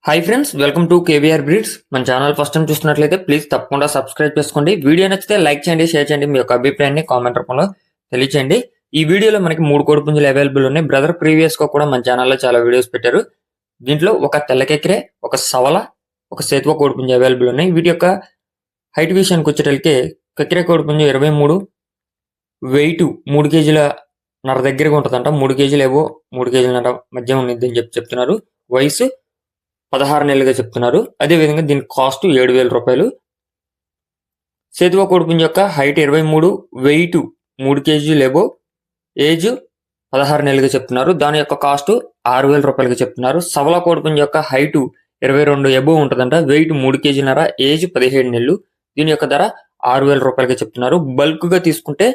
Hi friends, welcome to KVR breeds. మన channel first time చూస్తున్నట్లయితే please తప్పకుండా సబ్స్క్రైబ్ చేసుకోండి. వీడియో నచ్చితే లైక్ చేయండి, షేర్ చేయండి. మీ యొక్క అభిప్రాయాన్ని కామెంట్ రూపంలో తెలియచేయండి. ఈ వీడియోలో మనకి 3 కోడిపుంజులు అవైలబుల్ ఉన్నాయి. బ్రదర్ ప్రీవియస్ గా కూడా మన ఛానల్లో చాలా వీడియోస్ పెట్టారు. దీంట్లో ఒక తెల్లకెక్కిరే, ఒక సవల, ఒక సేతువ కోడిపుంజు అవైలబుల్ ఉన్నాయి. వీటి యొక్క హైట్ విషయానికి వచ్చేటప్పటికి కెక్కిరే కోడిపుంజు 23, వెయిట్ 3 కేజీల నర దగ్గరగా ఉంటుందంట. 3 కేజీలు ఏవో 3 కేజీల నర మధ్య ఉన్నది అని చెప్తున్నారు. వయసు 16 నెలలుగా చెప్తున్నారు. అదేవిధంగా దీని కాస్ట్ 7,000 రూపాయలు. సేతువ కోడిపుంజు యొక్క హైట్ 23, వెయిట్ 3 కేజీలు ఏబో, ఏజ్ 16 నెలలుగా చెప్తున్నారు. దాని యొక్క కాస్ట్ 6,000 రూపాయలుగా చెప్తున్నారు. సవల కోడిపుంజు యొక్క హైట్ 22 ఎబో ఉంటుందంట. వెయిట్ 3 కేజీలన్నర, ఏజ్ 17 నెలలు. దీని యొక్క ధర 6,000 రూపాయలుగా చెప్తున్నారు. బల్క్ గా తీసుకుంటే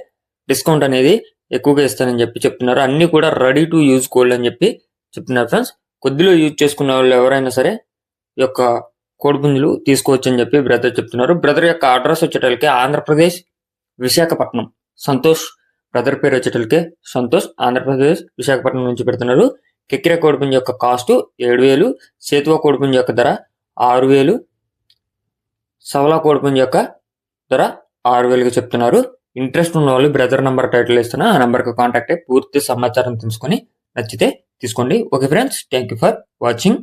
డిస్కౌంట్ అనేది ఎక్కువగా ఇస్తానని చెప్తున్నారు. అన్ని కూడా రెడీ టు యూజ్ కోల్డ్ అని చెప్తున్నారు ఫ్రెండ్స్. కొద్దిలో యూజ్ చేసుకున్న వాళ్ళు ఎవరైనా సరే ఈ యొక్క కోడిపుంజులు తీసుకోవచ్చు అని బ్రదర్ చెప్తున్నారు. బ్రదర్ యొక్క అడ్రస్ వచ్చేటలకి ఆంధ్రప్రదేశ్ విశాఖపట్నం. సంతోష్ బ్రదర్ పేరు వచ్చేటలకి సంతోష్, ఆంధ్రప్రదేశ్ విశాఖపట్నం నుంచి పెడుతున్నారు. కెక్కిరే కోడిపుంజు యొక్క కాస్ట్ 7,000, సేతువ కోడిపుంజు యొక్క ధర 6,000, సవలా కోడిపుంజు యొక్క ధర 6,000గా చెప్తున్నారు. ఇంట్రెస్ట్ ఉన్న వాళ్ళు బ్రదర్ నంబర్ టైటిల్ ఇస్తున్నా, ఆ నంబర్కి కాంటాక్ట్ అయ్యి పూర్తి సమాచారం తెలుసుకొని నచ్చితే తీసుకోండి. Okay friends, thank you for watching.